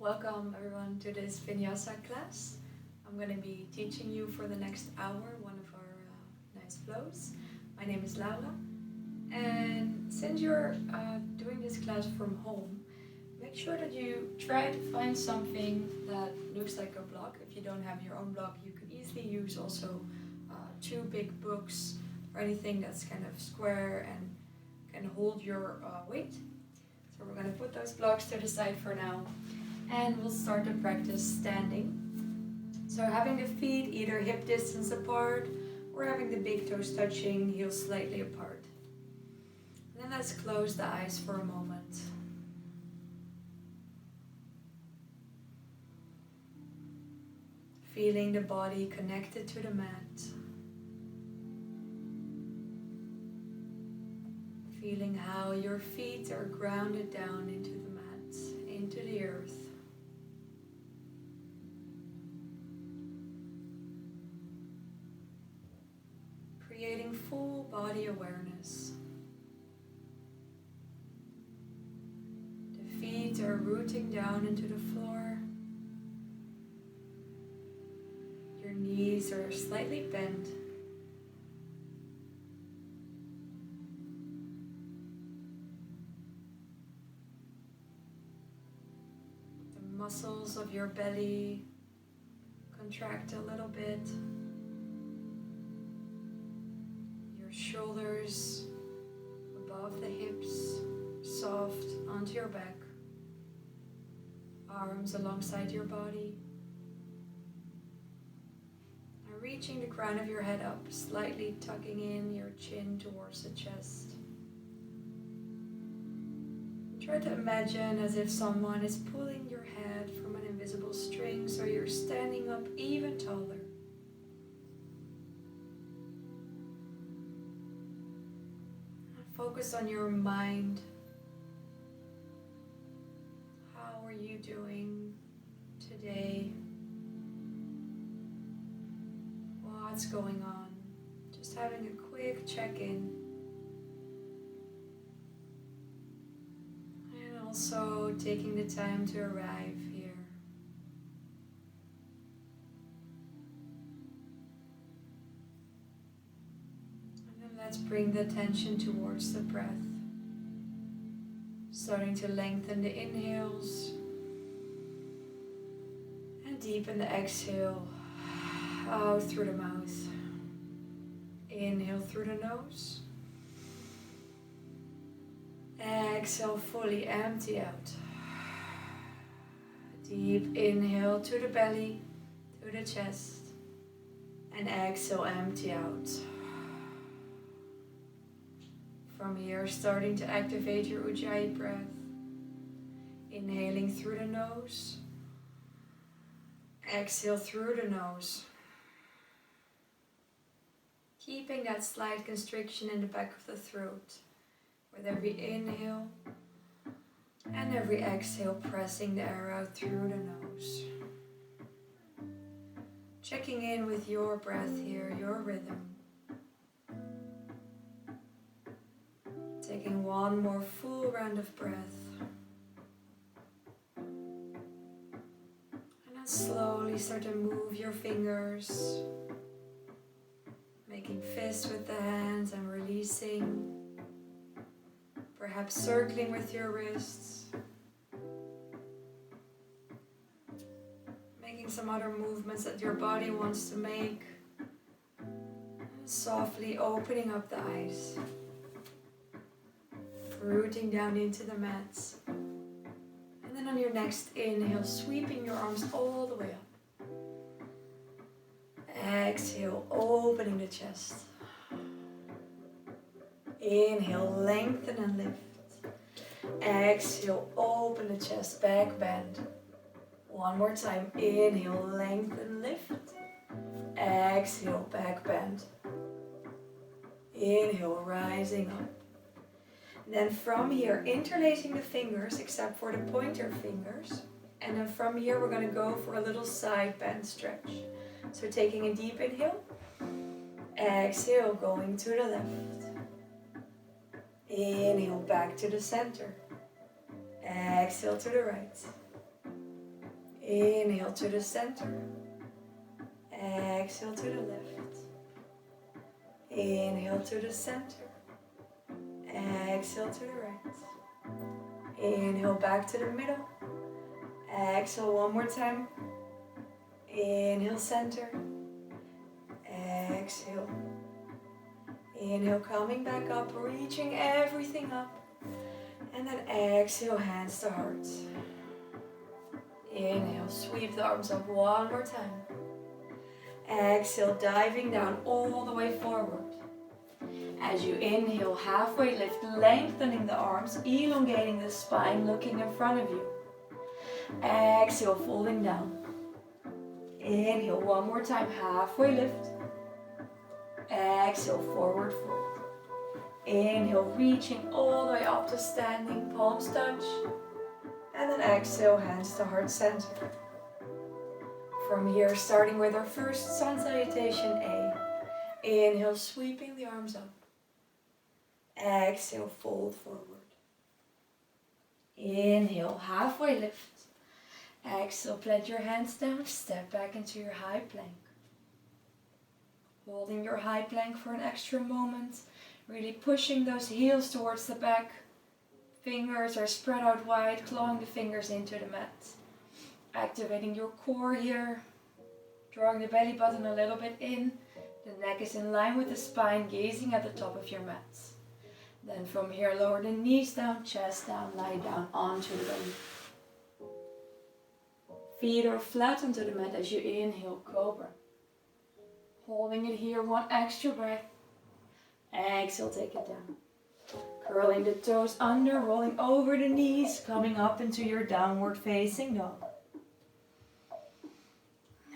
Welcome everyone to this Vinyasa class. I'm going to be teaching you for the next hour one of our nice flows. My name is Laura, and since you're doing this class from home, make sure that you try to find something that looks like a block. If you don't have your own block, you could easily use also two big books or anything that's kind of square and can hold your weight. So we're going to put those blocks to the side for now, and we'll start the practice standing. So having the feet either hip distance apart or having the big toes touching, heels slightly apart. And then let's close the eyes for a moment. Feeling the body connected to the mat. Feeling how your feet are grounded down into the mat, into the earth. Creating full body awareness. The feet are rooting down into the floor. Your knees are slightly bent. The muscles of your belly contract a little bit. Shoulders above the hips, soft onto your back. Arms alongside your body. Now reaching the crown of your head up, slightly tucking in your chin towards the chest. Try to imagine as if someone is pulling your head from an invisible string so you're standing up even taller. Focus on your mind. How are you doing today? What's going on? Just having a quick check-in. And also taking the time to arrive here. Let's bring the attention towards the breath. Starting to lengthen the inhales and deepen the exhale out through the mouth. Inhale through the nose. Exhale, fully empty out. Deep inhale to the belly, to the chest, and exhale, empty out. From here, starting to activate your Ujjayi breath. Inhaling through the nose. Exhale through the nose. Keeping that slight constriction in the back of the throat. With every inhale and every exhale, pressing the air out through the nose. Checking in with your breath here, your rhythm. Taking one more full round of breath. And then slowly start to move your fingers. Making fists with the hands and releasing. Perhaps circling with your wrists. Making some other movements that your body wants to make. And softly opening up the eyes. Rooting down into the mats. And then on your next inhale, sweeping your arms all the way up. Exhale, opening the chest. Inhale, lengthen and lift. Exhale, open the chest, back bend. One more time. Inhale, lengthen, lift. Exhale, back bend. Inhale, rising up. Then from here, interlacing the fingers except for the pointer fingers. And then from here, we're going to go for a little side bend stretch. So taking a deep inhale. Exhale, going to the left. Inhale, back to the center. Exhale to the right. Inhale to the center. Exhale to the left. Inhale to the center. Exhale to the right. Inhale back to the middle. Exhale one more time. Inhale center. Exhale. Inhale coming back up, reaching everything up. And then exhale, hands to heart. Inhale, sweep the arms up one more time. Exhale, diving down all the way forward. As you inhale, halfway lift, lengthening the arms, elongating the spine, looking in front of you. Exhale, folding down. Inhale, one more time, halfway lift. Exhale, forward fold. Inhale, reaching all the way up to standing, palms touch. And then exhale, hands to heart center. From here, starting with our first sun salutation A. Inhale, sweeping the arms up. Exhale, fold forward. Inhale, halfway lift. Exhale, plant your hands down, step back into your high plank. Holding your high plank for an extra moment, really pushing those heels towards the back. Fingers are spread out wide, clawing the fingers into the mat. Activating your core here, drawing the belly button a little bit in. The neck is in line with the spine, gazing at the top of your mat. Then from here, lower the knees down, chest down, lie down onto the belly. Feet are flat onto the mat as you inhale, cobra. Holding it here, one extra breath. Exhale, take it down. Curling the toes under, rolling over the knees, coming up into your downward facing dog.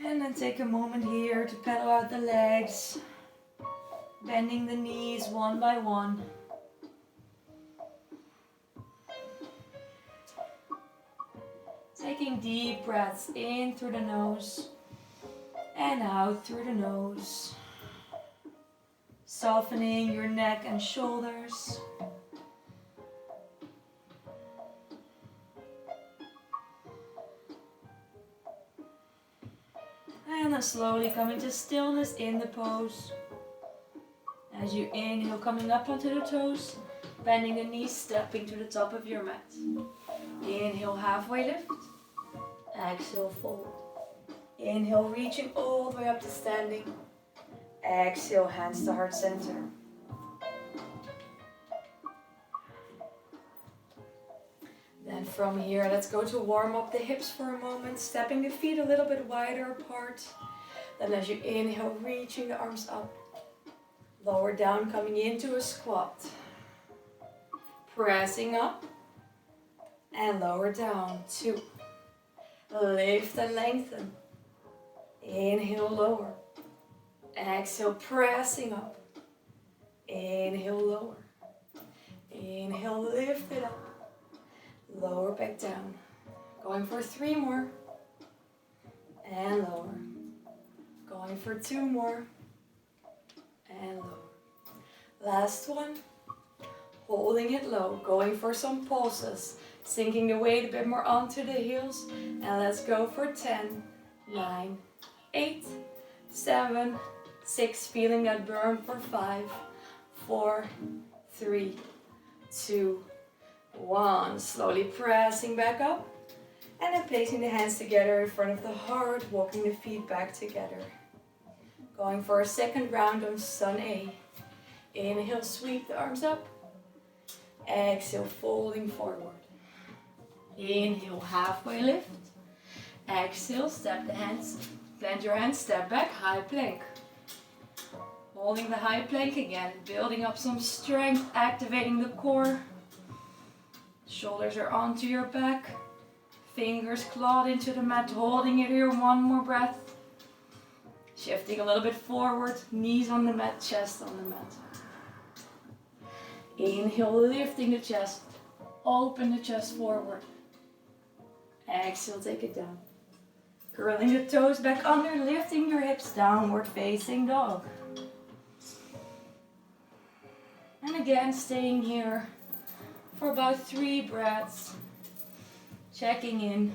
And then take a moment here to pedal out the legs, bending the knees one by one. Taking deep breaths in through the nose and out through the nose. Softening your neck and shoulders. And then slowly coming to stillness in the pose. As you inhale, coming up onto the toes, bending the knees, stepping to the top of your mat. Inhale, halfway lift. Exhale, fold. Inhale, reaching all the way up to standing. Exhale, hands to heart center. Then from here, let's go to warm up the hips for a moment, stepping the feet a little bit wider apart. Then as you inhale, reaching the arms up. Lower down, coming into a squat. Pressing up. And lower down, 2. Lift and lengthen. Inhale, lower. Exhale, pressing up. Inhale, lower. Inhale, lift it up. Lower back down. Going for 3 more. And lower. Going for 2 more. And lower. Last one. Holding it low. Going for some pulses. Sinking the weight a bit more onto the heels. And let's go for 10, 9, 8, 7, 6. Feeling that burn for 5, 4, 3, 2, 1. Slowly pressing back up. And then placing the hands together in front of the heart. Walking the feet back together. Going for a second round of Sun A. Inhale, sweep the arms up. Exhale, folding forward. Inhale, halfway lift. Exhale, step the hands, plant your hands, step back, high plank. Holding the high plank again, building up some strength, activating the core. Shoulders are onto your back. Fingers clawed into the mat, holding it here, one more breath. Shifting a little bit forward, knees on the mat, chest on the mat. Inhale, lifting the chest, open the chest forward. Exhale, take it down. Curling the toes back under, lifting your hips, downward facing dog. And again, staying here for about 3 breaths. Checking in.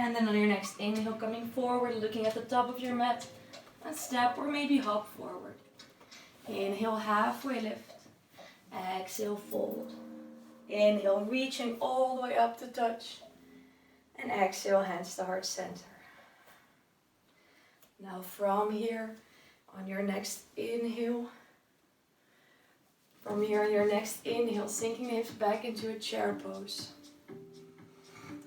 And then on your next inhale, coming forward, looking at the top of your mat, and step or maybe hop forward. Inhale, halfway lift. Exhale, fold. Inhale, reaching all the way up to touch. And exhale, hands to heart center. Now from here, on your next inhale, sinking the hips back into a chair pose.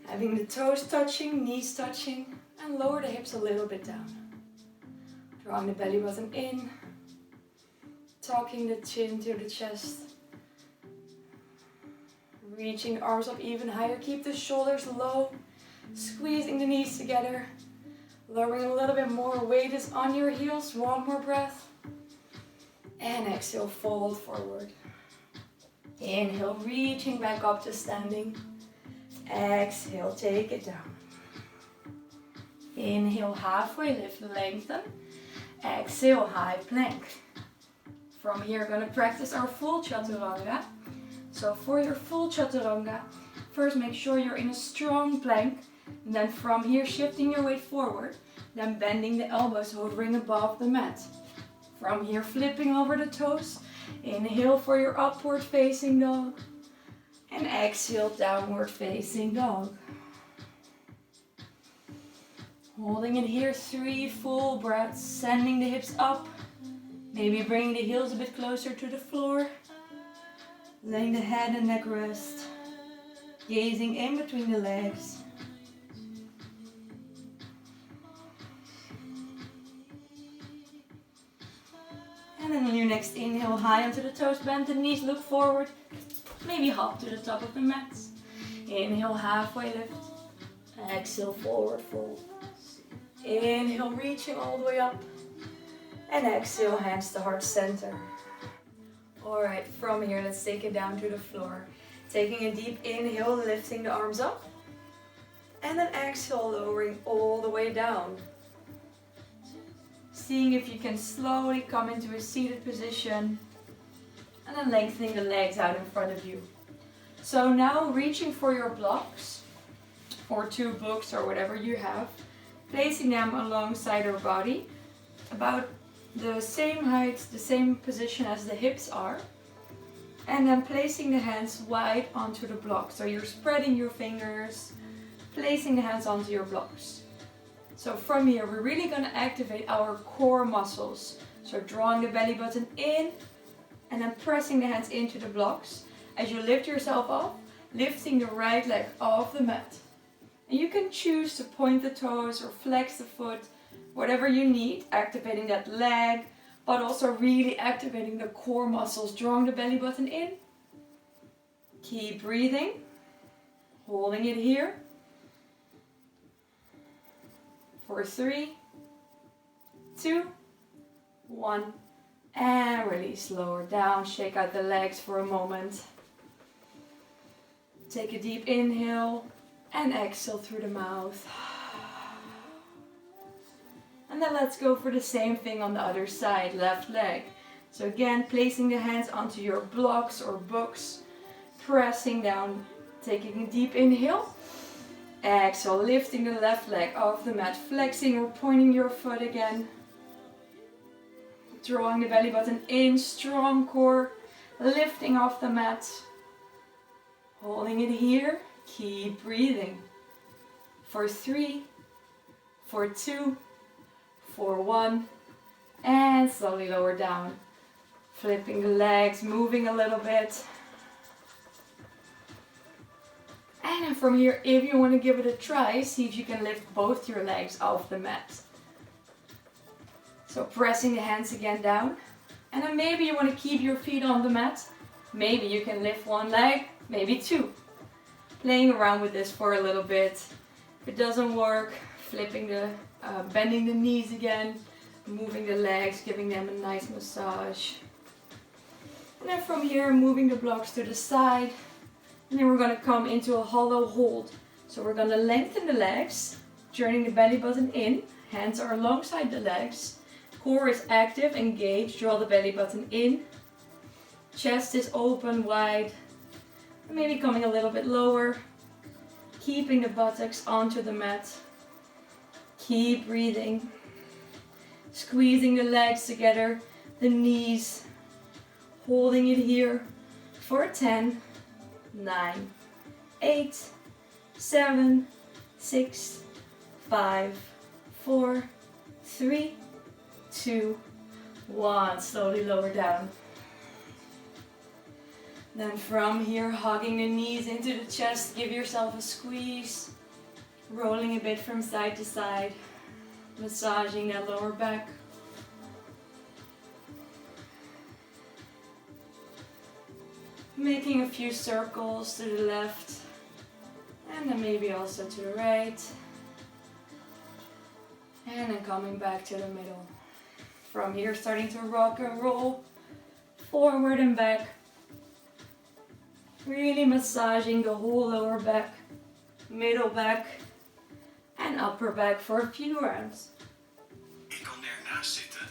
Having the toes touching, knees touching, and lower the hips a little bit down. Drawing the belly button in, tucking the chin to the chest. Reaching the arms up even higher, keep the shoulders low, squeezing the knees together. Lowering a little bit more, weight is on your heels, one more breath. And exhale, fold forward. Inhale, reaching back up to standing. Exhale, take it down. Inhale, halfway lift, lengthen. Exhale, high plank. From here, we're going to practice our full chaturanga. So for your full chaturanga, first make sure you're in a strong plank. And then from here, shifting your weight forward. Then bending the elbows, hovering above the mat. From here, flipping over the toes. Inhale for your upward facing dog. And exhale, downward facing dog. Holding it here, 3 full breaths. Sending the hips up. Maybe bringing the heels a bit closer to the floor. Letting the head and neck rest. Gazing in between the legs. And then on your next inhale, high onto the toes, bend the knees, look forward. Maybe hop to the top of the mat. Inhale, halfway lift. Exhale, forward fold. Inhale, reaching all the way up. And exhale, hands to heart center. Alright, from here, let's take it down to the floor. Taking a deep inhale, lifting the arms up. And then exhale, lowering all the way down. Seeing if you can slowly come into a seated position. And then lengthening the legs out in front of you. So now reaching for your blocks. Or 2 books or whatever you have. Placing them alongside your body. About the same height, the same position as the hips are. And then placing the hands wide onto the blocks. So you're spreading your fingers. Placing the hands onto your blocks. So from here, we're really going to activate our core muscles. So drawing the belly button in and then pressing the hands into the blocks. As you lift yourself up, lifting the right leg off the mat. And you can choose to point the toes or flex the foot, whatever you need, activating that leg, but also really activating the core muscles, drawing the belly button in. Keep breathing, holding it here. For 3, 2, 1, and release, lower down, shake out the legs for a moment. Take a deep inhale and exhale through the mouth. And then let's go for the same thing on the other side, left leg. So again, placing the hands onto your blocks or books, pressing down, taking a deep inhale. Exhale, lifting the left leg off the mat, flexing or pointing your foot again. Drawing the belly button in, strong core, lifting off the mat. Holding it here, keep breathing. For 3, for 2, for 1, and slowly lower down. Flipping the legs, moving a little bit. And then from here, if you want to give it a try, see if you can lift both your legs off the mat. So pressing the hands again down. And then maybe you want to keep your feet on the mat. Maybe you can lift 1 leg, maybe 2. Playing around with this for a little bit. If it doesn't work, bending the knees again. Moving the legs, giving them a nice massage. And then from here, moving the blocks to the side. And then we're going to come into a hollow hold. So we're going to lengthen the legs, turning the belly button in. Hands are alongside the legs. Core is active, engaged. Draw the belly button in. Chest is open, wide. And maybe coming a little bit lower. keeping the buttocks onto the mat. Keep breathing. Squeezing the legs together, the knees. Holding it here for 10, 9, 8, 7, 6, 5, 4, 3, 2, 1. Slowly lower down. Then from here, hugging the knees into the chest, give yourself a squeeze. Rolling a bit from side to side. Massaging that lower back. Making a few circles to the left. And then maybe also to the right. And then coming back to the middle. From here, starting to rock and roll. Forward and back. Really massaging the whole lower back, middle back and upper back for a few rounds. Ik kan ernaast zitten.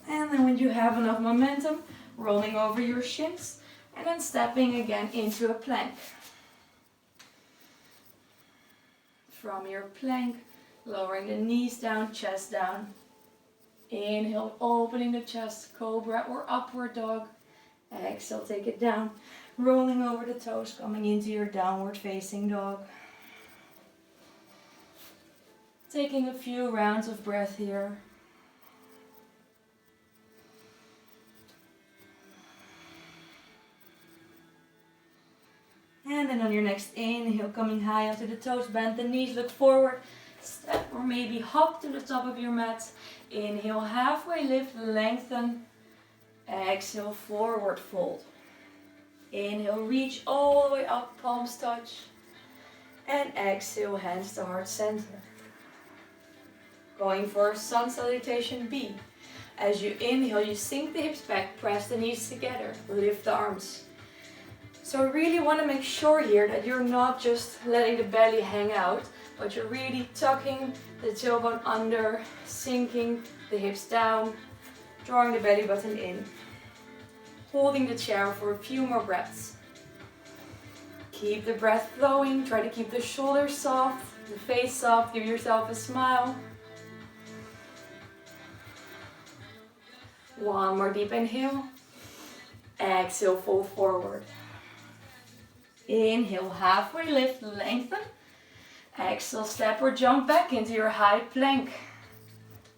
And then when you have enough momentum, rolling over your shins and then stepping again into a plank. From your plank, lowering the knees down, chest down. Inhale, opening the chest, cobra or upward dog. Exhale, take it down, rolling over the toes, coming into your downward facing dog. Taking a few rounds of breath here. And then on your next inhale, coming high onto the toes, bend the knees, look forward, step or maybe hop to the top of your mat. Inhale, halfway lift, lengthen. Exhale, forward fold. Inhale, reach all the way up, palms touch. And exhale, hands to heart center. Going for sun salutation B. As you inhale, you sink the hips back, press the knees together, lift the arms. So I really want to make sure here that you're not just letting the belly hang out, but you're really tucking the tailbone under, sinking the hips down, drawing the belly button in. Holding the chair for a few more breaths. Keep the breath flowing, try to keep the shoulders soft, the face soft, give yourself a smile. One more deep inhale. Exhale, fold forward. Inhale, halfway lift, lengthen. Exhale, step or jump back into your high plank.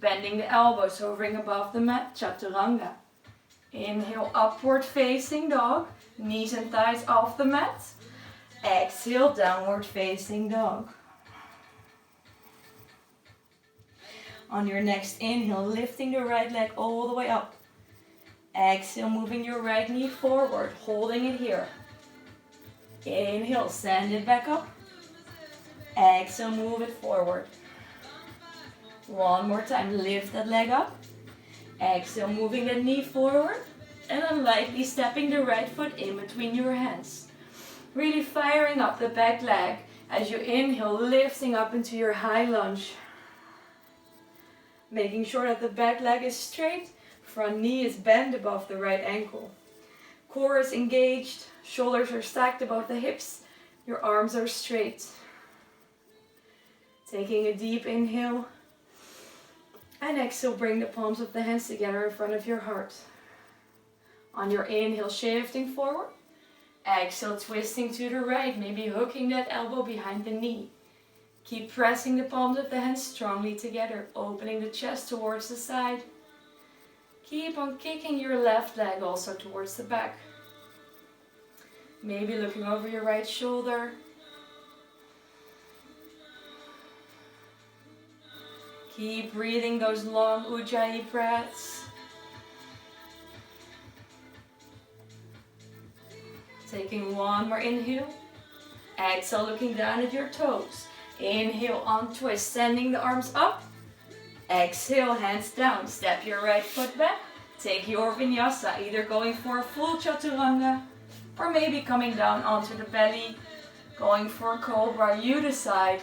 Bending the elbows, hovering above the mat, chaturanga. Inhale, upward facing dog, knees and thighs off the mat. Exhale, downward facing dog. On your next inhale, lifting the right leg all the way up. Exhale, moving your right knee forward, holding it here. Inhale, send it back up. Exhale, move it forward. One more time, lift that leg up. Exhale, moving the knee forward and then lightly stepping the right foot in between your hands. Really firing up the back leg as you inhale, lifting up into your high lunge. Making sure that the back leg is straight, front knee is bent above the right ankle. Core is engaged, shoulders are stacked above the hips, your arms are straight. Taking a deep inhale. And exhale, bring the palms of the hands together in front of your heart. On your inhale, shifting forward. Exhale, twisting to the right, maybe hooking that elbow behind the knee. Keep pressing the palms of the hands strongly together, opening the chest towards the side. Keep on kicking your left leg also towards the back. Maybe looking over your right shoulder. Keep breathing those long Ujjayi breaths. Taking one more inhale. Exhale, looking down at your toes. Inhale, on twist, sending the arms up. Exhale, hands down. Step your right foot back. Take your Vinyasa, either going for a full chaturanga or maybe coming down onto the belly, going for a cobra. You decide.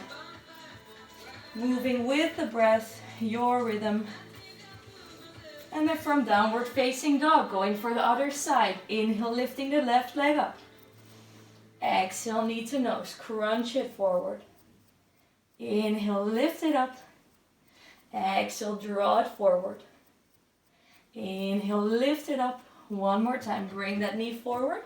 Moving with the breath, your rhythm. And then from downward facing dog, going for the other side. Inhale, lifting the left leg up. Exhale, knee to nose, crunch it forward. Inhale, lift it up. Exhale, draw it forward. Inhale, lift it up. One more time, bring that knee forward.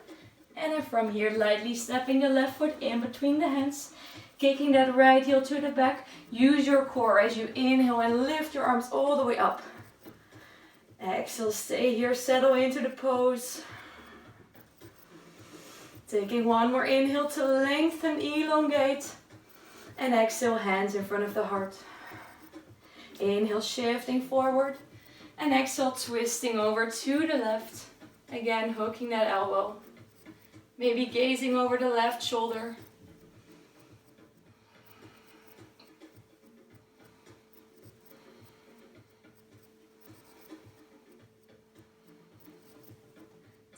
And then from here, lightly stepping the left foot in between the hands. Kicking that right heel to the back. Use your core as you inhale and lift your arms all the way up. Exhale, stay here, settle into the pose. Taking one more inhale to lengthen, elongate. And exhale, hands in front of the heart. Inhale, shifting forward. And exhale, twisting over to the left. Again, hooking that elbow. Maybe gazing over the left shoulder.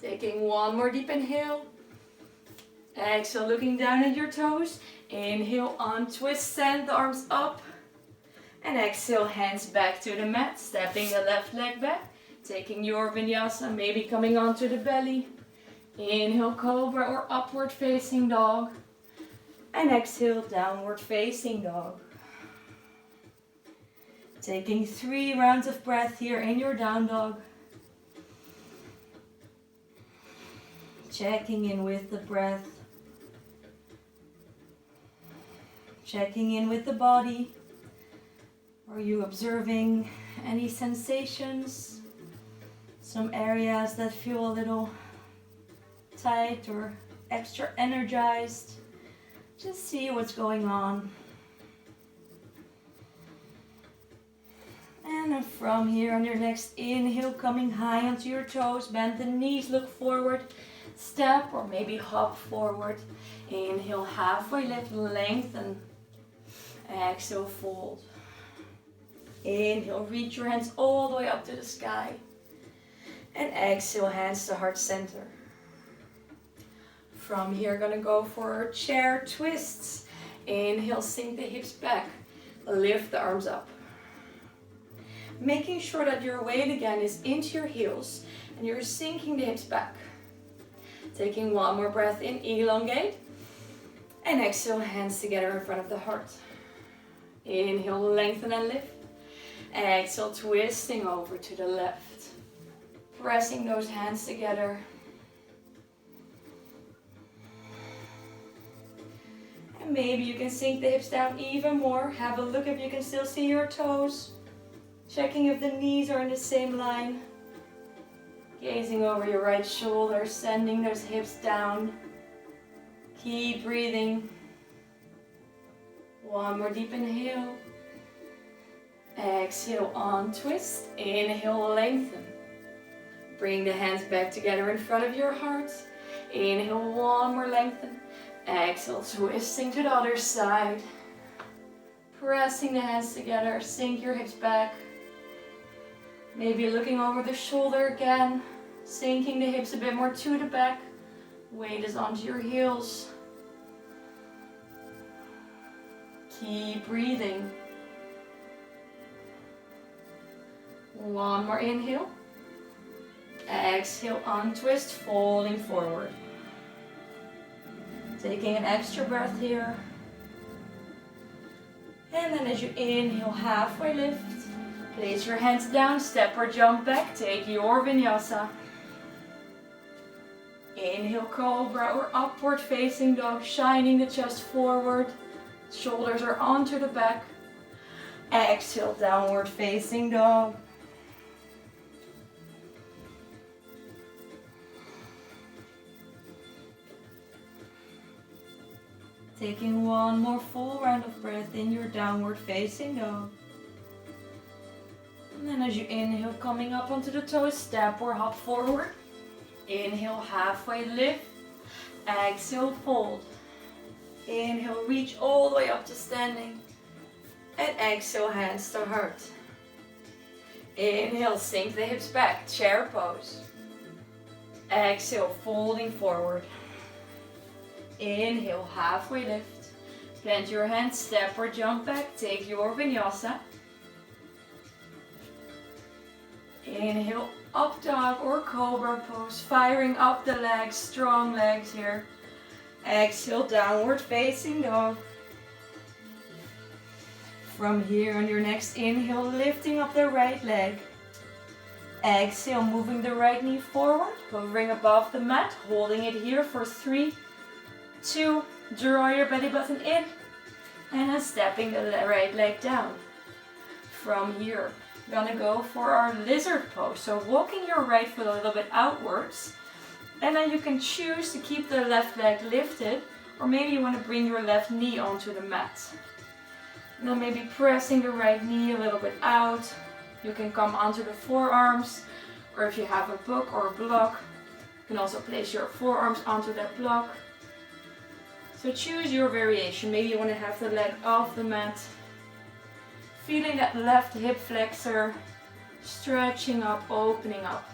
Taking one more deep inhale. Exhale, looking down at your toes. Inhale, untwist, send the arms up. And exhale, hands back to the mat. Stepping the left leg back. Taking your vinyasa, maybe coming onto the belly. Inhale, cobra or upward facing dog. And exhale, downward facing dog. Taking 3 rounds of breath here in your down dog. Checking in with the breath. Checking in with the body. Are you observing any sensations? Some areas that feel a little tight or extra energized. Just see what's going on. And then from here on your next inhale, coming high onto your toes, bend the knees, look forward, step or maybe hop forward. Inhale, halfway lift, lengthen. Exhale, fold. Inhale, reach your hands all the way up to the sky. And exhale, hands to heart center. From here, gonna go for chair twists. Inhale, sink the hips back. Lift the arms up. Making sure that your weight again is into your heels and you're sinking the hips back. Taking one more breath in, elongate. And exhale, hands together in front of the heart. Inhale, lengthen and lift. Exhale, twisting over to the left. Pressing those hands together. And maybe you can sink the hips down even more. Have a look if you can still see your toes. Checking if the knees are in the same line. Gazing over your right shoulder, sending those hips down. Keep breathing. One more deep inhale. Exhale, on twist. Inhale, lengthen. Bring the hands back together in front of your heart. Inhale, one more lengthen. Exhale, twisting to the other side. Pressing the hands together, sink your hips back. Maybe looking over the shoulder again. Sinking the hips a bit more to the back. Weight is onto your heels. Keep breathing. One more inhale. Exhale, untwist, folding forward. Taking an extra breath here. And then as you inhale, halfway lift. Place your hands down, step or jump back. Take your vinyasa. Inhale, cobra or upward facing dog, shining the chest forward. Shoulders are onto the back. Exhale, downward facing dog. Taking one more full round of breath in your downward facing dog. And then as you inhale, coming up onto the toes, step or hop forward. Inhale, halfway lift. Exhale, fold. Inhale, reach all the way up to standing. And exhale, hands to heart. Inhale, sink the hips back, chair pose. Exhale, folding forward. Inhale, halfway lift. Plant your hands, step or jump back, take your vinyasa. Inhale, up dog or cobra pose, firing up the legs, strong legs here. Exhale, downward facing dog. From here on your next inhale, lifting up the right leg. Exhale, moving the right knee forward, hovering above the mat, holding it here for 3, 2, draw your belly button in, and then stepping the right leg down. From here, gonna go for our lizard pose. So walking your right foot a little bit outwards, and then you can choose to keep the left leg lifted, or maybe you want to bring your left knee onto the mat. And then maybe pressing the right knee a little bit out. You can come onto the forearms, or if you have a book or a block, you can also place your forearms onto that block. So choose your variation. Maybe you want to have the leg off the mat. Feeling that left hip flexor, stretching up, opening up.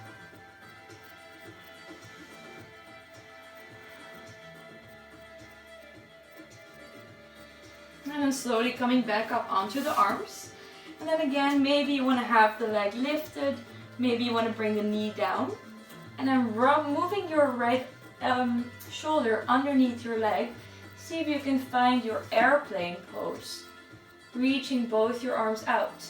And then slowly coming back up onto the arms. And then again, maybe you want to have the leg lifted. Maybe you want to bring the knee down. And then moving your right shoulder underneath your leg. See if you can find your airplane pose. Reaching both your arms out.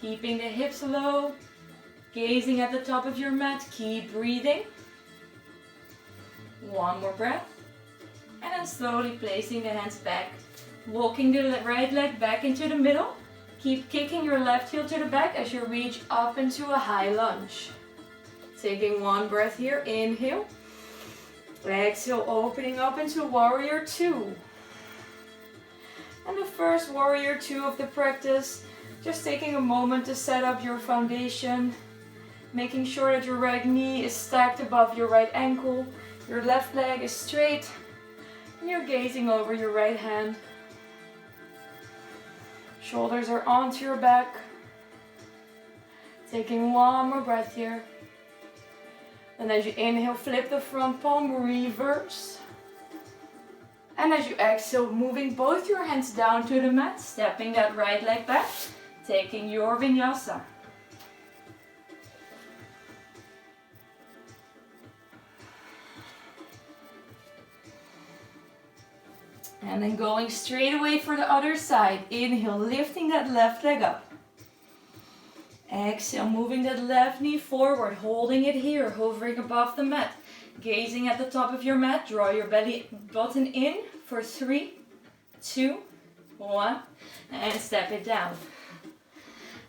Keeping the hips low. Gazing at the top of your mat. Keep breathing. One more breath. And then slowly placing the hands back. Walking the right leg back into the middle. Keep kicking your left heel to the back as you reach up into a high lunge. Taking one breath here. Inhale. Exhale, opening up into warrior 2. And the first warrior 2 of the practice. Just taking a moment to set up your foundation. Making sure that your right knee is stacked above your right ankle. Your left leg is straight. And you're gazing over your right hand. Shoulders are onto your back. Taking one more breath here. And as you inhale, flip the front palm, reverse. And as you exhale, moving both your hands down to the mat, stepping that right leg back, taking your vinyasa. And then going straight away for the other side. Inhale, lifting that left leg up. Exhale, moving that left knee forward, holding it here, hovering above the mat. Gazing at the top of your mat, draw your belly button in for 3, 2, 1, and step it down.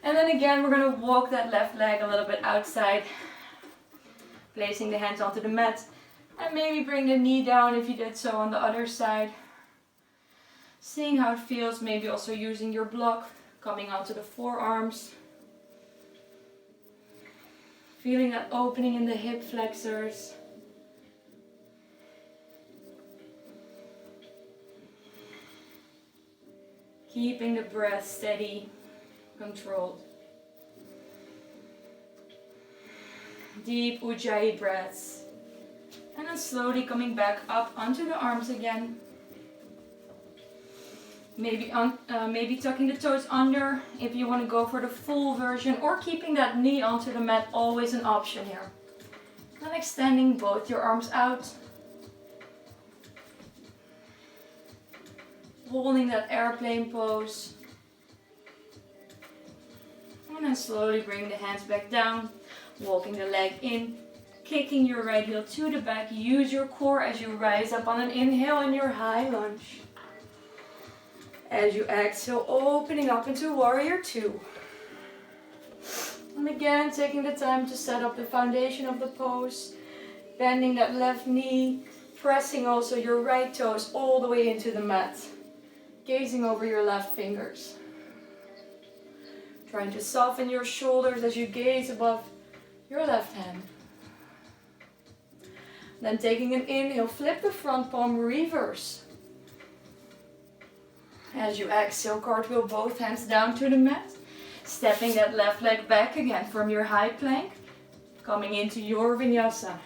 And then again, we're gonna walk that left leg a little bit outside, placing the hands onto the mat, and maybe bring the knee down if you did so on the other side. Seeing how it feels, maybe also using your block, coming onto the forearms. Feeling that opening in the hip flexors. Keeping the breath steady, controlled. Deep Ujjayi breaths. And then slowly coming back up onto the arms again. Maybe tucking the toes under if you want to go for the full version, or keeping that knee onto the mat, always an option here. Then extending both your arms out. Holding that airplane pose. And then slowly bring the hands back down, walking the leg in, kicking your right heel to the back. Use your core as you rise up on an inhale in your high lunge. As you exhale, opening up into warrior 2. And again, taking the time to set up the foundation of the pose. Bending that left knee, pressing also your right toes all the way into the mat. Gazing over your left fingers. Trying to soften your shoulders as you gaze above your left hand. Then taking an inhale, flip the front palm, reverse. As you exhale, cartwheel both hands down to the mat. Stepping that left leg back again from your high plank. Coming into your vinyasa.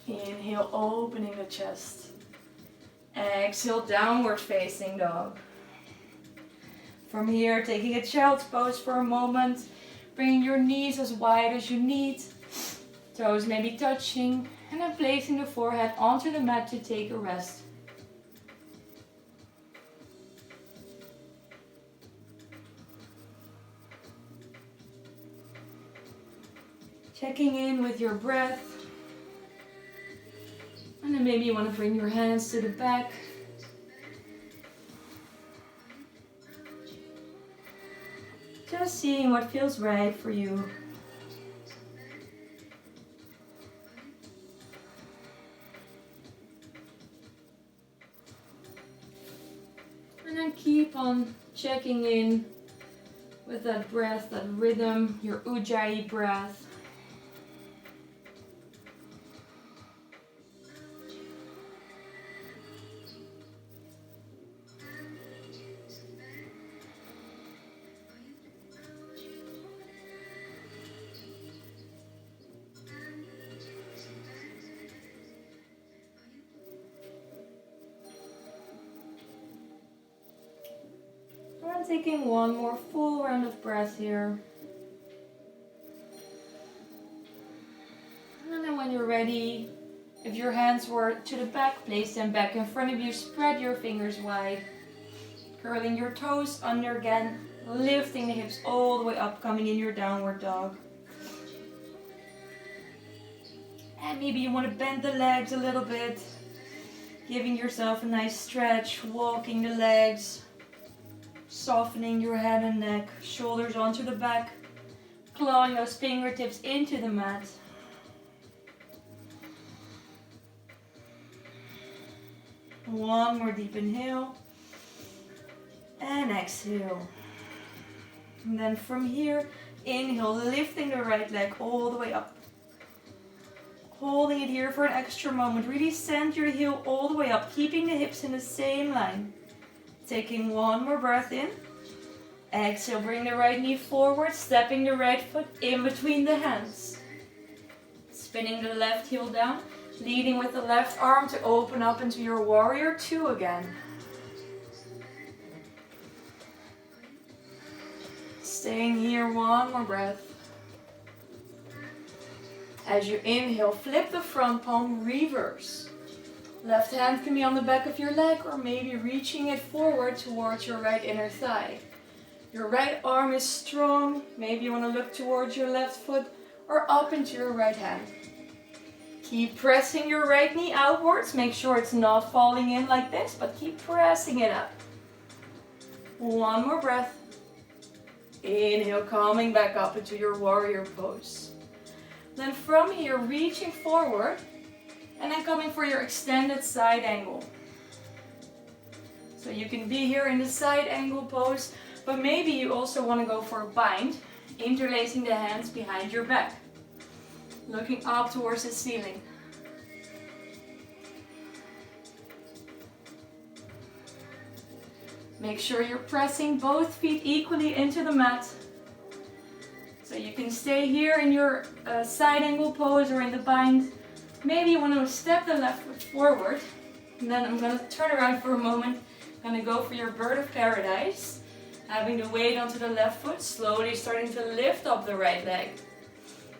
Inhale, opening the chest. Exhale, downward facing dog. From here, taking a child's pose for a moment. Bringing your knees as wide as you need. Toes may be touching, and then placing the forehead onto the mat to take a rest. Checking in with your breath. And then maybe you want to bring your hands to the back. Just seeing what feels right for you. And then keep on checking in with that breath, that rhythm, your Ujjayi breath. And taking one more full round of breath here. And then when you're ready, if your hands were to the back, place them back in front of you. Spread your fingers wide. Curling your toes under again. Lifting the hips all the way up, coming in your downward dog. And maybe you want to bend the legs a little bit. Giving yourself a nice stretch, walking the legs. Softening your head and neck, shoulders onto the back, clawing those fingertips into the mat. One more deep inhale and exhale. And then from here, inhale, lifting the right leg all the way up. Holding it here for an extra moment. Really send your heel all the way up, keeping the hips in the same line. Taking one more breath in. Exhale, bring the right knee forward, stepping the right foot in between the hands. Spinning the left heel down, leading with the left arm to open up into your warrior two again. Staying here, one more breath. As you inhale, flip the front palm, reverse. Left hand can be on the back of your leg or maybe reaching it forward towards your right inner thigh. Your right arm is strong. Maybe you want to look towards your left foot or up into your right hand. Keep pressing your right knee outwards. Make sure it's not falling in like this, but keep pressing it up. One more breath. Inhale, coming back up into your warrior pose. Then from here, reaching forward. And then coming for your extended side angle. So you can be here in the side angle pose, but maybe you also want to go for a bind, interlacing the hands behind your back. Looking up towards the ceiling. Make sure you're pressing both feet equally into the mat. So you can stay here in your side angle pose or in the bind. Maybe you want to step the left foot forward. And then I'm going to turn around for a moment. I'm going to go for your bird of paradise. Having the weight onto the left foot, slowly starting to lift up the right leg.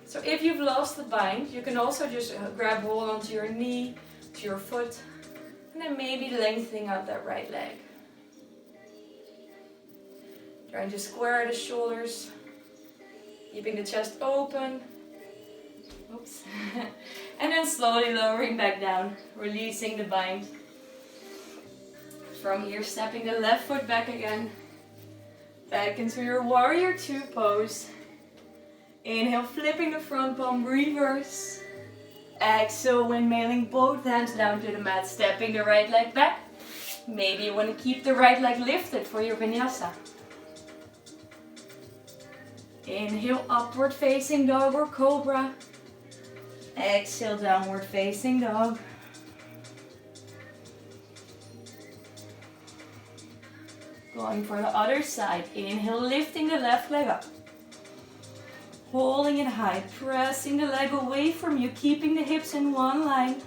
So if you've lost the bind, you can also just grab hold onto your knee, to your foot. And then maybe lengthening out that right leg. Trying to square the shoulders. Keeping the chest open. Oops. And then slowly lowering back down, releasing the bind. From here, stepping the left foot back again. Back into your warrior two pose. Inhale, flipping the front palm, reverse. Exhale, windmilling both hands down to the mat, stepping the right leg back. Maybe you want to keep the right leg lifted for your vinyasa. Inhale, upward facing dog or cobra. Exhale, downward facing dog. Going for the other side. Inhale, lifting the left leg up. Holding it high, pressing the leg away from you, keeping the hips in one line.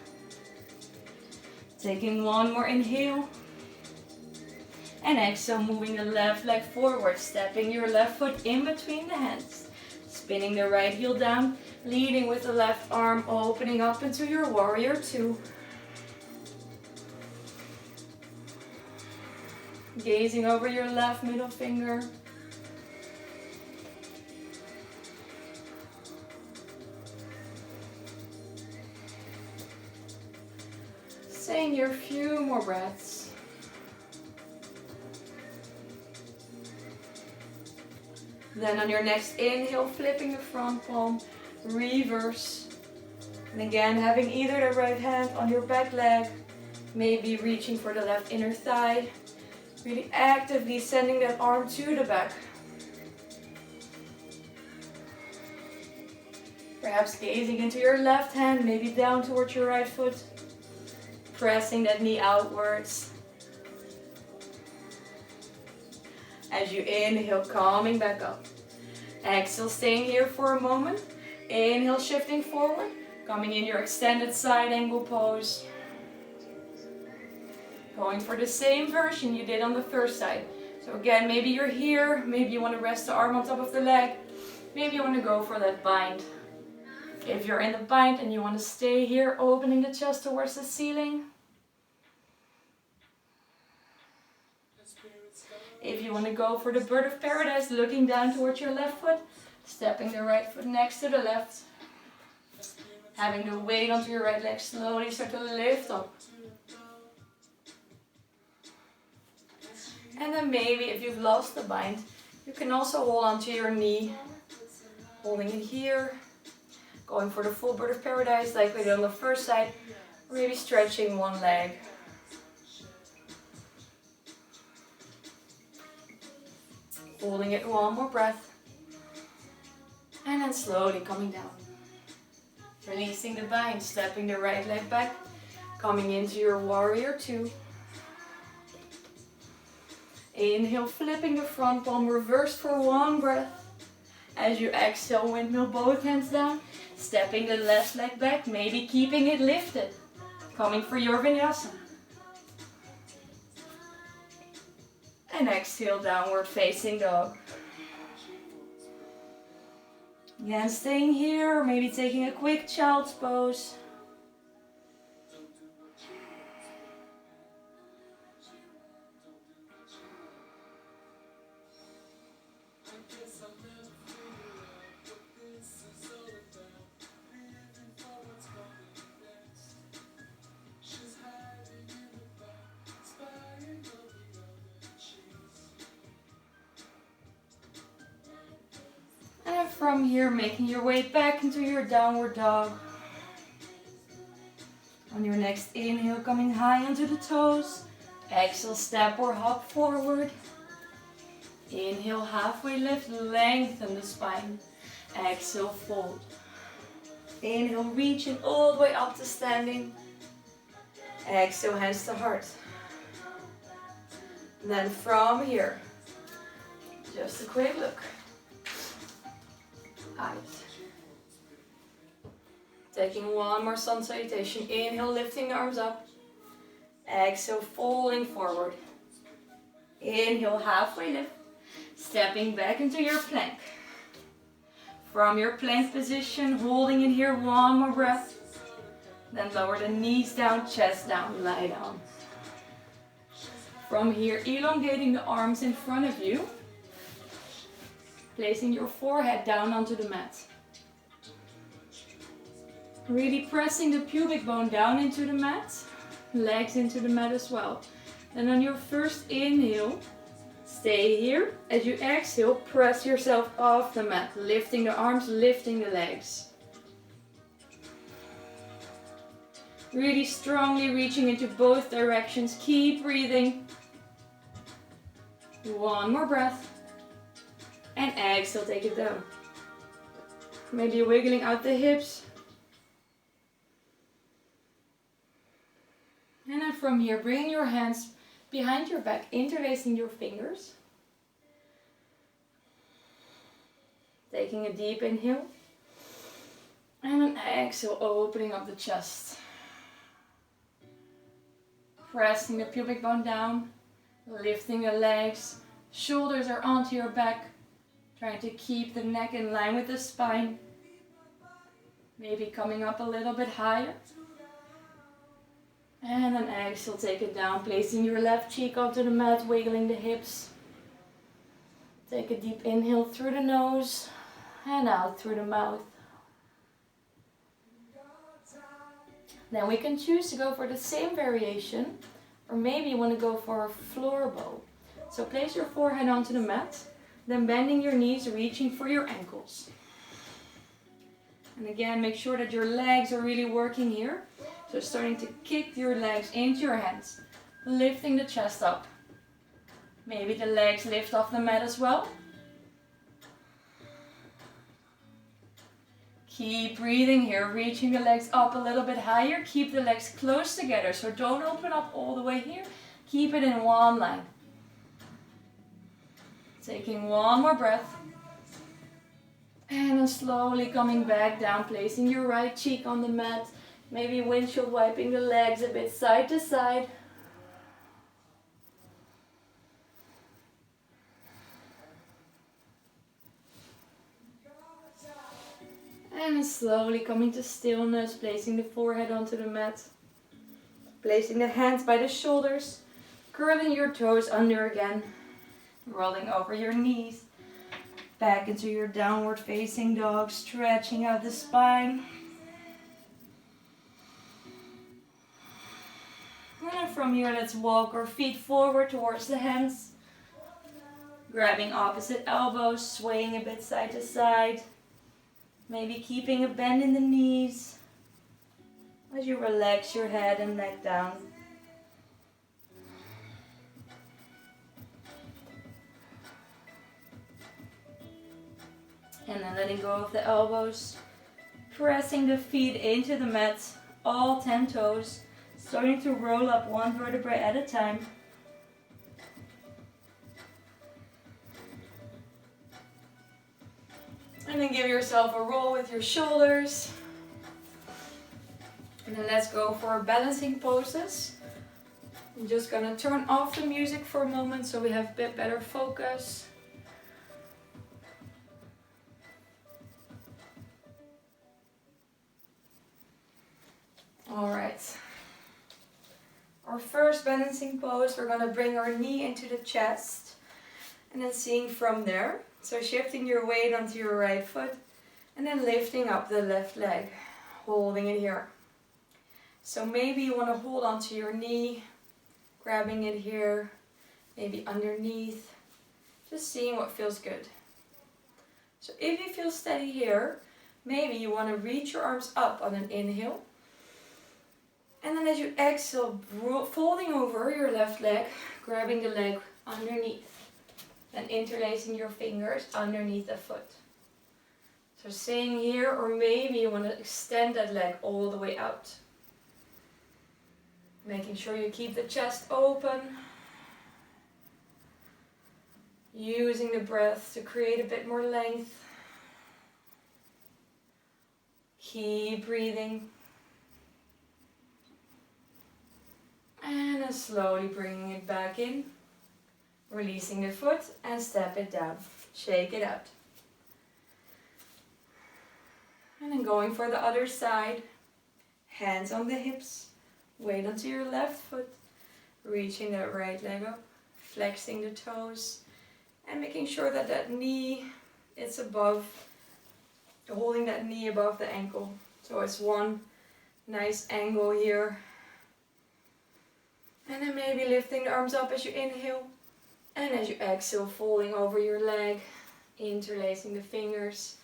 Taking one more inhale. And exhale, moving the left leg forward, stepping your left foot in between the hands. Spinning the right heel down, Leading with the left arm, opening up into your warrior two. Gazing over your left middle finger. Staying here a few more breaths. Then on your next inhale, flipping the front palm, reverse. And again, having either the right hand on your back leg, maybe reaching for the left inner thigh. Really actively sending that arm to the back. Perhaps gazing into your left hand, maybe down towards your right foot. Pressing that knee outwards. As you inhale, coming back up. Exhale, staying here for a moment. Inhale, shifting forward. Coming in your extended side angle pose. Going for the same version you did on the first side. So again, maybe you're here. Maybe you want to rest the arm on top of the leg. Maybe you want to go for that bind. If you're in the bind and you want to stay here, opening the chest towards the ceiling. If you want to go for the bird of paradise, looking down towards your left foot, stepping the right foot next to the left. Having the weight onto your right leg, slowly start to lift up. And then maybe if you've lost the bind, you can also hold onto your knee. Holding it here. Going for the full bird of paradise like we did on the first side. Or maybe stretching one leg. Holding it one more breath. And then slowly coming down. Releasing the bind, stepping the right leg back. Coming into your warrior two. Inhale, flipping the front palm, reverse for one breath. As you exhale, windmill both hands down. Stepping the left leg back, maybe keeping it lifted. Coming for your vinyasa. And exhale, downward facing dog. Again, staying here, or maybe taking a quick child's pose. And from here, making your way back into your downward dog. On your next inhale, coming high onto the toes. Exhale, step or hop forward. Inhale, halfway lift, lengthen the spine. Exhale, fold. Inhale, reaching all the way up to standing. Exhale, hands to heart. And then from here, just a quick look. Eyes. Taking one more sun salutation. Inhale, lifting the arms up. Exhale, folding forward. Inhale, halfway lift. Stepping back into your plank. From your plank position, holding it here, one more breath. Then lower the knees down, chest down, lie down. From here, elongating the arms in front of you. Placing your forehead down onto the mat. Really pressing the pubic bone down into the mat. Legs into the mat as well. Then on your first inhale, stay here. As you exhale, press yourself off the mat. Lifting the arms, lifting the legs. Really strongly reaching into both directions. Keep breathing. One more breath. And exhale, take it down. Maybe wiggling out the hips. And then from here, bringing your hands behind your back, interlacing your fingers. Taking a deep inhale. And an exhale, opening up the chest. Pressing the pubic bone down, lifting the legs. Shoulders are onto your back. Trying to keep the neck in line with the spine. Maybe coming up a little bit higher. And then exhale, take it down, placing your left cheek onto the mat, wiggling the hips. Take a deep inhale through the nose and out through the mouth. Then we can choose to go for the same variation, or maybe you want to go for a floor bow. So place your forehead onto the mat, then bending your knees, reaching for your ankles. And again, make sure that your legs are really working here. So starting to kick your legs into your hands, lifting the chest up. Maybe the legs lift off the mat as well. Keep breathing here, reaching the legs up a little bit higher. Keep the legs close together, so don't open up all the way here. Keep it in one line. Taking one more breath. And then slowly coming back down, placing your right cheek on the mat. Maybe windshield wiping the legs a bit side to side. And slowly coming to stillness, placing the forehead onto the mat. Placing the hands by the shoulders, curling your toes under again. Rolling over your knees. Back into your downward facing dog, stretching out the spine. And from here, let's walk our feet forward towards the hands. Grabbing opposite elbows, swaying a bit side to side. Maybe keeping a bend in the knees as you relax your head and neck down. And then letting go of the elbows, pressing the feet into the mat, all 10 toes, starting to roll up one vertebrae at a time. And then give yourself a roll with your shoulders. And then let's go for balancing poses. I'm just gonna turn off the music for a moment so we have a bit better focus. All right. Our first balancing pose, we're gonna bring our knee into the chest and then seeing from there. So shifting your weight onto your right foot and then lifting up the left leg, holding it here. So maybe you want to hold onto your knee, grabbing it here, maybe underneath, just seeing what feels good. So if you feel steady here, maybe you want to reach your arms up on an inhale. And then as you exhale, folding over your left leg, grabbing the leg underneath. And interlacing your fingers underneath the foot. So staying here, or maybe you want to extend that leg all the way out. Making sure you keep the chest open. Using the breath to create a bit more length. Keep breathing. And then slowly bringing it back in. Releasing the foot and step it down. Shake it out. And then going for the other side. Hands on the hips. Weight onto your left foot. Reaching that right leg up. Flexing the toes. And making sure that that knee is above. Holding that knee above the ankle. So it's one nice angle here. And then maybe lifting the arms up as you inhale. And as you exhale, folding over your leg, interlacing the fingers,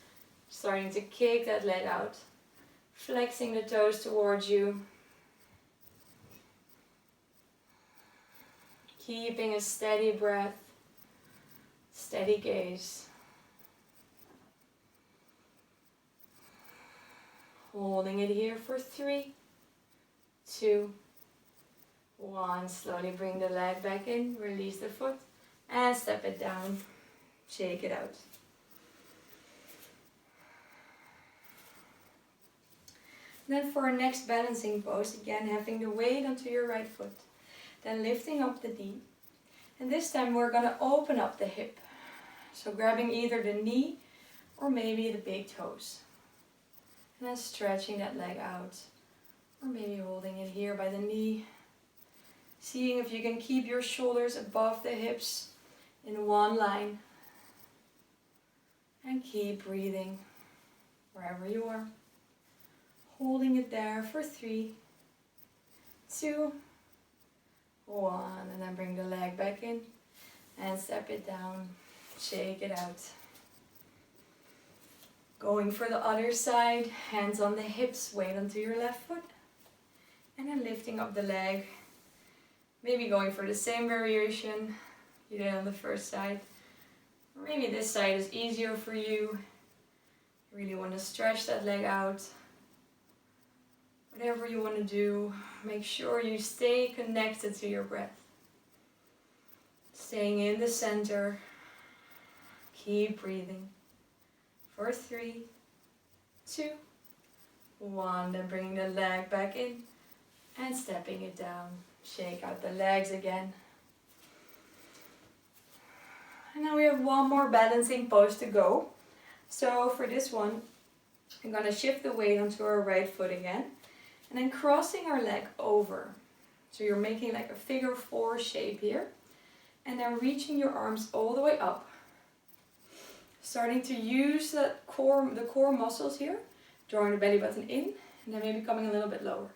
starting to kick that leg out, flexing the toes towards you, keeping a steady breath, steady gaze, holding it here for 3, 2, 1. Slowly bring the leg back in, release the foot. And step it down, shake it out. Then for our next balancing pose, again having the weight onto your right foot. Then lifting up the knee. And this time we're going to open up the hip. So grabbing either the knee or maybe the big toes. And then stretching that leg out. Or maybe holding it here by the knee. Seeing if you can keep your shoulders above the hips in one line. And keep breathing wherever you are. Holding it there for 3, 2, 1. And then bring the leg back in. And step it down. Shake it out. Going for the other side. Hands on the hips. Weight onto your left foot. And then lifting up the leg. Maybe going for the same variation you did on the first side. Or maybe this side is easier for you. You really want to stretch that leg out. Whatever you want to do, make sure you stay connected to your breath. Staying in the center. Keep breathing. For 3, 2, 1. Then bringing the leg back in and stepping it down. Shake out the legs again. And now we have one more balancing pose to go. So for this one, I'm going to shift the weight onto our right foot again. And then crossing our leg over. So you're making like a figure 4 shape here. And then reaching your arms all the way up. Starting to use the core muscles here. Drawing the belly button in. And then maybe coming a little bit lower.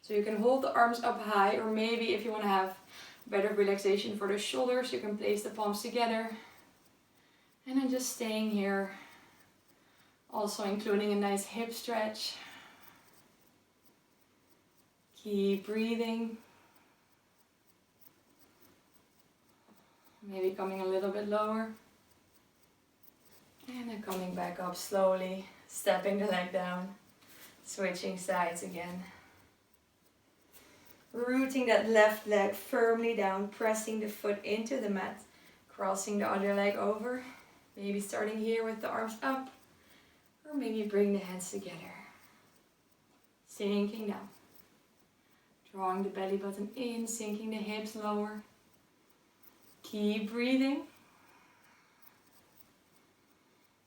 So you can hold the arms up high. Or maybe if you want to have better relaxation for the shoulders, you can place the palms together. And then just staying here. Also including a nice hip stretch. Keep breathing. Maybe coming a little bit lower. And then coming back up slowly. Stepping the leg down. Switching sides again. Rooting that left leg firmly down. Pressing the foot into the mat. Crossing the other leg over. Maybe starting here with the arms up. Or maybe bring the hands together. Sinking down. Drawing the belly button in, sinking the hips lower. Keep breathing.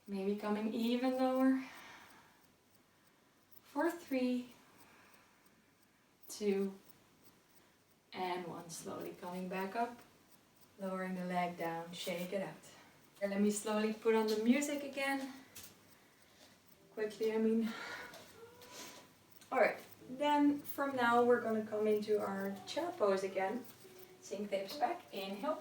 Maybe coming even lower. For 3, 2, and 1. Slowly coming back up. Lowering the leg down. Shake it out. And let me slowly put on the music again. Quickly, I mean. Alright. Then from now we're going to come into our chair pose again. Sink the hips back, inhale.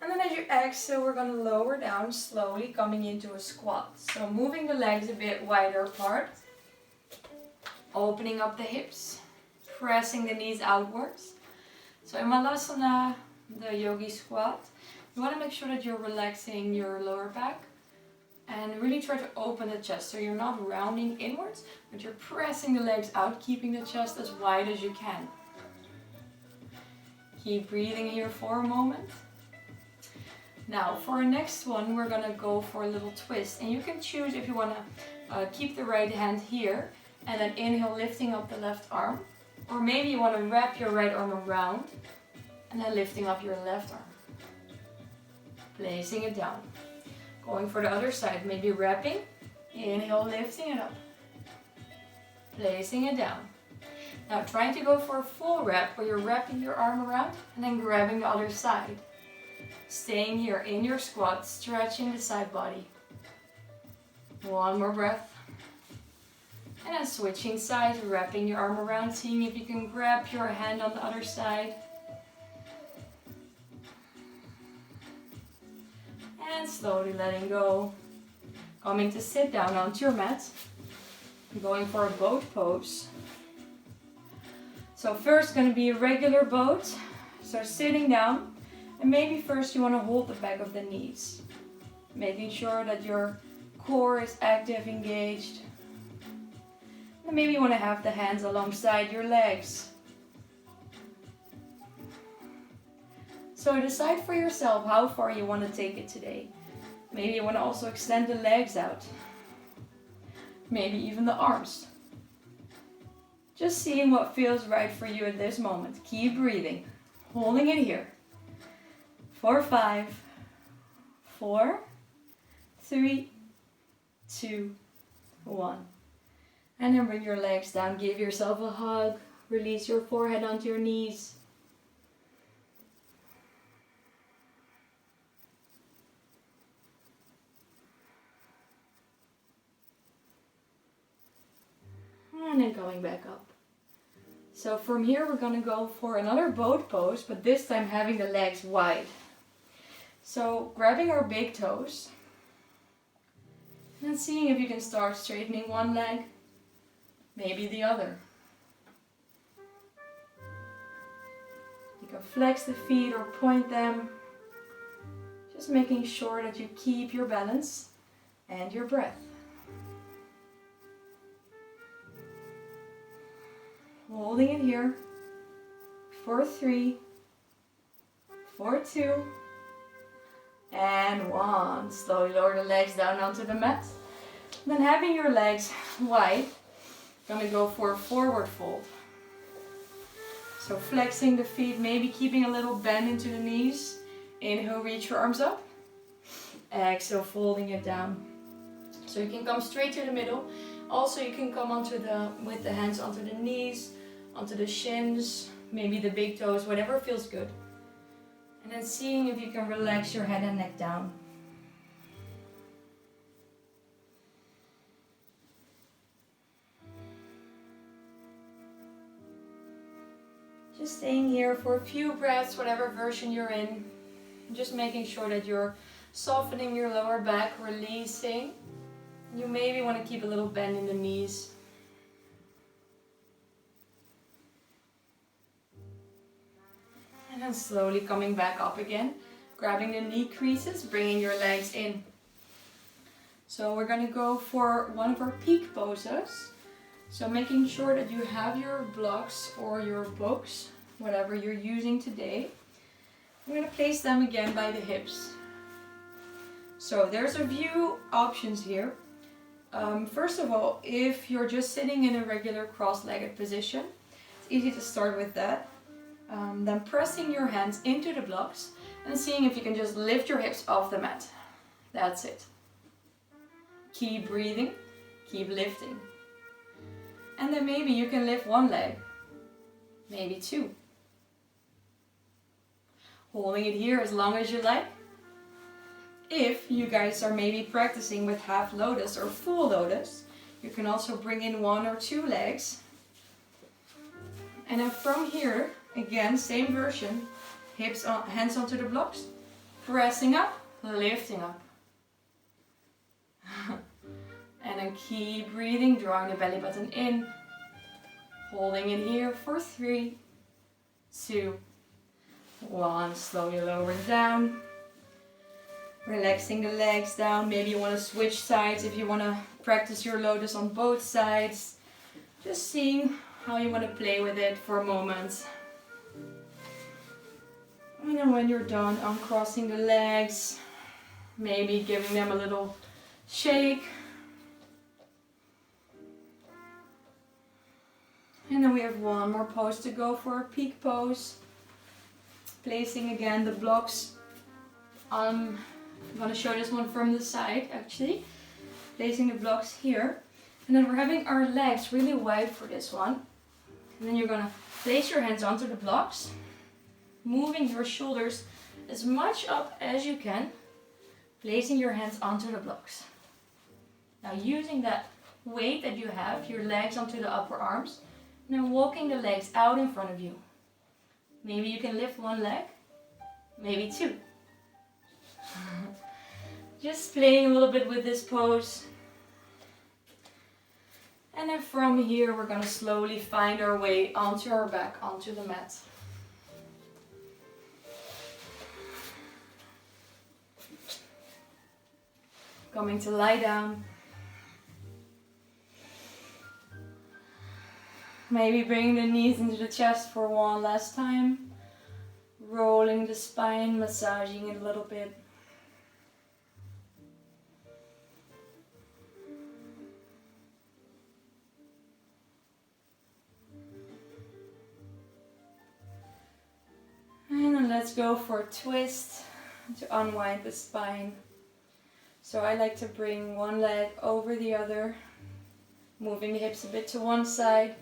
And then as you exhale, we're going to lower down slowly, coming into a squat. So moving the legs a bit wider apart. Opening up the hips. Pressing the knees outwards. So in Malasana, the yogi squat, you want to make sure that you're relaxing your lower back. And really try to open the chest, so you're not rounding inwards, but you're pressing the legs out, keeping the chest as wide as you can. Keep breathing here for a moment. Now for our next one, we're going to go for a little twist. And you can choose if you want to keep the right hand here, and then inhale, lifting up the left arm. Or maybe you want to wrap your right arm around, and then lifting up your left arm. Placing it down. Going for the other side, maybe wrapping, inhale, lifting it up, placing it down. Now trying to go for a full wrap where you're wrapping your arm around and then grabbing the other side. Staying here in your squat, stretching the side body. One more breath. And then switching sides, wrapping your arm around, seeing if you can grab your hand on the other side. And slowly letting go. Coming to sit down onto your mat. Going for a boat pose. So first going to be a regular boat. So sitting down. And maybe first you want to hold the back of the knees. Making sure that your core is active, engaged. And maybe you want to have the hands alongside your legs. So decide for yourself how far you want to take it today. Maybe you want to also extend the legs out. Maybe even the arms. Just seeing what feels right for you at this moment. Keep breathing. Holding it here. For 5, 4, 3, 2, 1. And then bring your legs down, give yourself a hug, release your forehead onto your knees. And then coming back up. So from here we're going to go for another boat pose, but this time having the legs wide. So grabbing our big toes and seeing if you can start straightening one leg, maybe the other. You can flex the feet or point them, just making sure that you keep your balance and your breath. Holding it here for 3, for 2, and 1. Slowly lower the legs down onto the mat. Then having your legs wide, gonna go for a forward fold. So flexing the feet, maybe keeping a little bend into the knees. Inhale, reach your arms up. Exhale, folding it down. So you can come straight to the middle. Also, you can come with the hands onto the knees, onto the shins, maybe the big toes, whatever feels good. And then seeing if you can relax your head and neck down. Just staying here for a few breaths, whatever version you're in. Just making sure that you're softening your lower back, releasing. You maybe want to keep a little bend in the knees. And then slowly coming back up again, grabbing the knee creases, bringing your legs in. So we're going to go for one of our peak poses. So making sure that you have your blocks or your books, whatever you're using today. I'm going to place them again by the hips. So there's a few options here. First of all, if you're just sitting in a regular cross-legged position, it's easy to start with that. Then pressing your hands into the blocks and seeing if you can just lift your hips off the mat. That's it. Keep breathing, keep lifting. And then maybe you can lift one leg, maybe 2. Holding it here as long as you like. If you guys are maybe practicing with half lotus or full lotus, you can also bring in 1 or 2 legs. And then from here, again, same version, hips on, hands onto the blocks, pressing up, lifting up. And then keep breathing, drawing the belly button in, holding it here for 3, 2, 1, slowly lowering down, relaxing the legs down. Maybe you want to switch sides if you want to practice your lotus on both sides. Just seeing how you want to play with it for a moment. And then when you're done, uncrossing the legs, maybe giving them a little shake. And then we have one more pose to go for a peak pose. Placing again the blocks. I'm going to show this one from the side actually. Placing the blocks here. And then we're having our legs really wide for this one. And then you're going to place your hands onto the blocks. Moving your shoulders as much up as you can. Placing your hands onto the blocks. Now using that weight that you have, your legs onto the upper arms. And then walking the legs out in front of you. Maybe you can lift one leg, maybe 2. Just playing a little bit with this pose. And then from here we're going to slowly find our way onto our back, onto the mat. Coming to lie down. Maybe bring the knees into the chest for one last time. Rolling the spine, massaging it a little bit. And then let's go for a twist to unwind the spine. So I like to bring one leg over the other. Moving the hips a bit to one side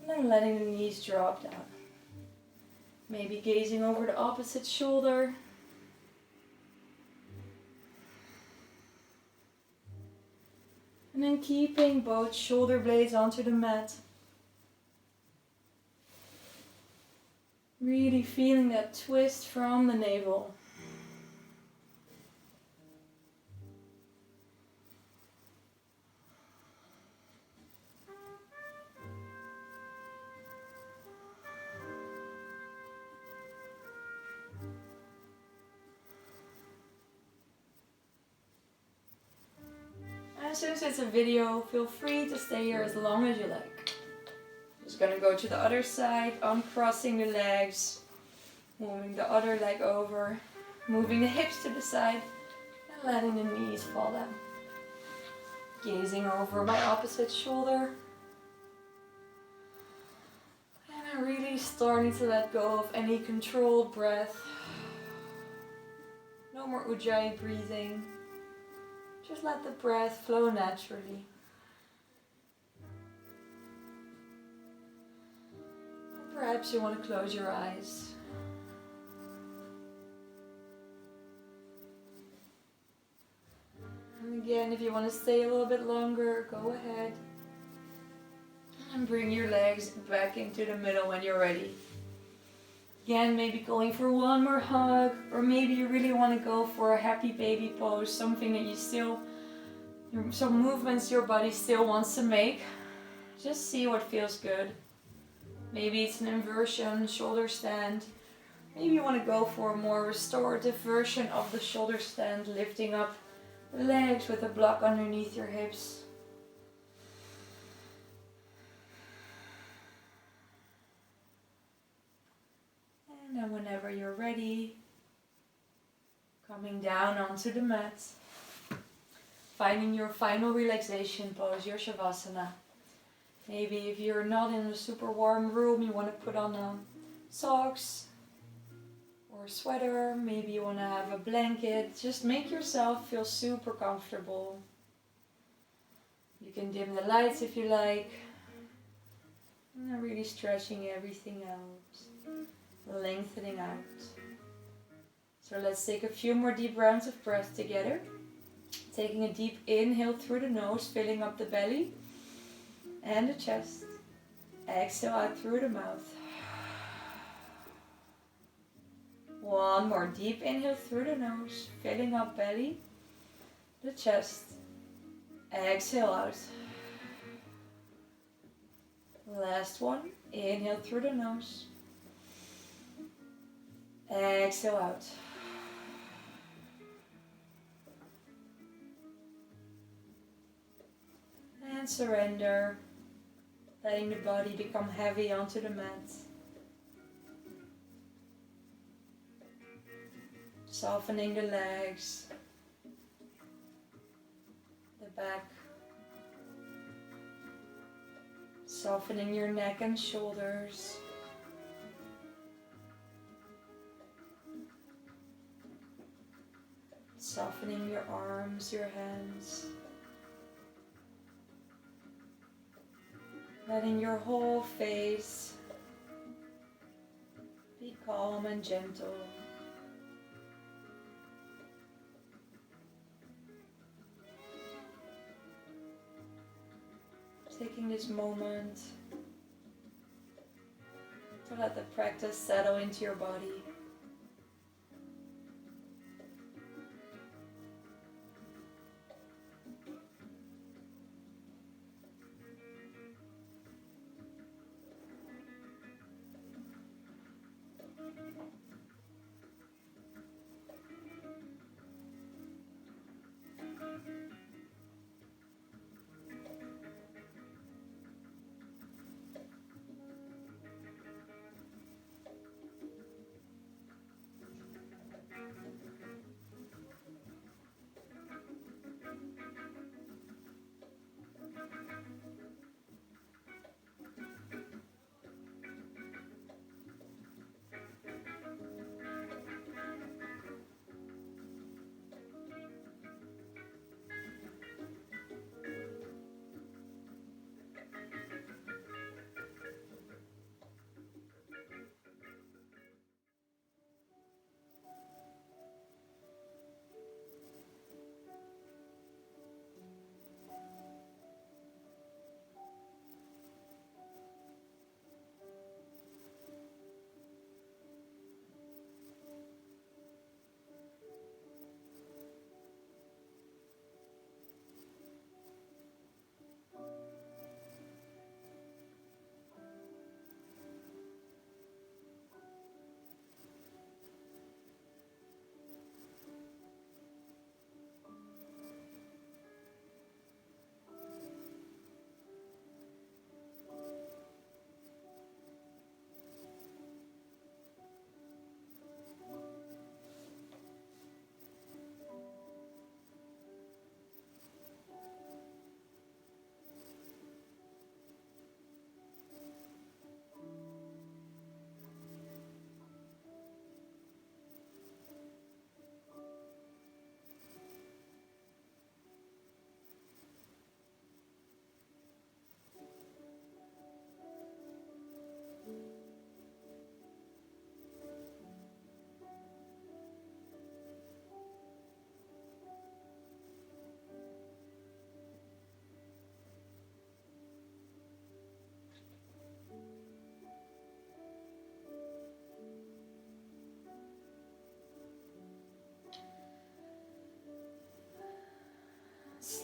and then letting the knees drop down. Maybe gazing over the opposite shoulder. And then keeping both shoulder blades onto the mat. Really feeling that twist from the navel. And since it's a video, feel free to stay here as long as you like. Just gonna go to the other side, uncrossing the legs, moving the other leg over, moving the hips to the side, and letting the knees fall down. Gazing over my opposite shoulder. And I'm really starting to let go of any controlled breath. No more ujjayi breathing. Just let the breath flow naturally. Perhaps you want to close your eyes. And again, if you want to stay a little bit longer, go ahead. And bring your legs back into the middle when you're ready. Again, maybe going for one more hug, or maybe you really want to go for a happy baby pose, something that you still, some movements your body still wants to make. Just see what feels good. Maybe it's an inversion, shoulder stand. Maybe you want to go for a more restorative version of the shoulder stand, lifting up the legs with a block underneath your hips. And then whenever you're ready, coming down onto the mat, finding your final relaxation pose, your Shavasana. Maybe if you're not in a super warm room, you want to put on socks or a sweater. Maybe you want to have a blanket. Just make yourself feel super comfortable. You can dim the lights if you like. And then really stretching everything out, lengthening out. So let's take a few more deep rounds of breath together. Taking a deep inhale through the nose, filling up the belly and the chest. Exhale out through the mouth. One more deep inhale through the nose, filling up belly, the chest. Exhale out. Last one. Inhale through the nose. Exhale out. And surrender, letting the body become heavy onto the mat. Softening the legs, the back, softening your neck and shoulders. Softening your arms, your hands. Letting your whole face be calm and gentle. Taking this moment to let the practice settle into your body.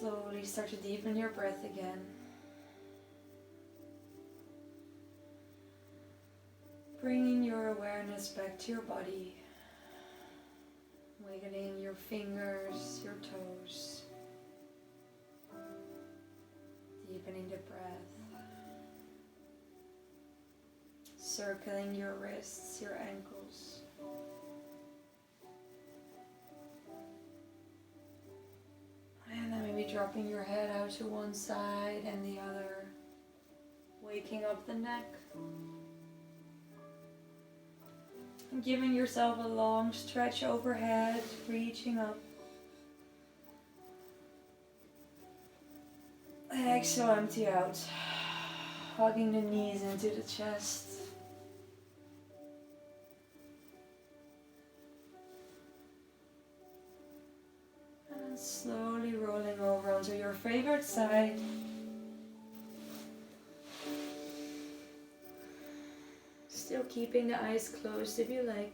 Slowly start to deepen your breath again. Bringing your awareness back to your body. Wiggling your fingers, your toes. Deepening the breath. Circling your wrists, your ankles. And then maybe dropping your head out to one side and the other. Waking up the neck. And giving yourself a long stretch overhead, reaching up. Exhale, empty out. Hugging the knees into the chest. And slowly rolling over onto your favorite side. Still keeping the eyes closed if you like.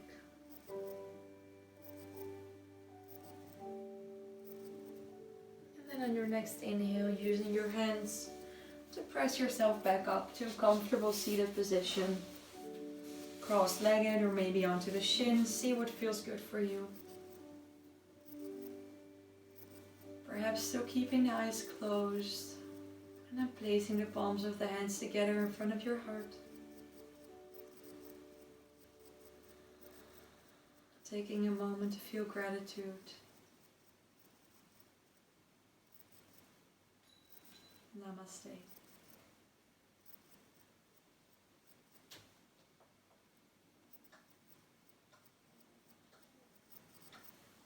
And then on your next inhale, using your hands to press yourself back up to a comfortable seated position. Cross-legged or maybe onto the shins. See what feels good for you. Perhaps still keeping the eyes closed. And then placing the palms of the hands together in front of your heart. Taking a moment to feel gratitude. Namaste.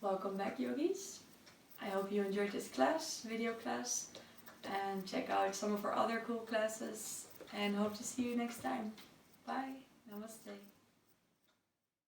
Welcome back, yogis. I hope you enjoyed this video class, and check out some of our other cool classes, and hope to see you next time. Bye. Namaste.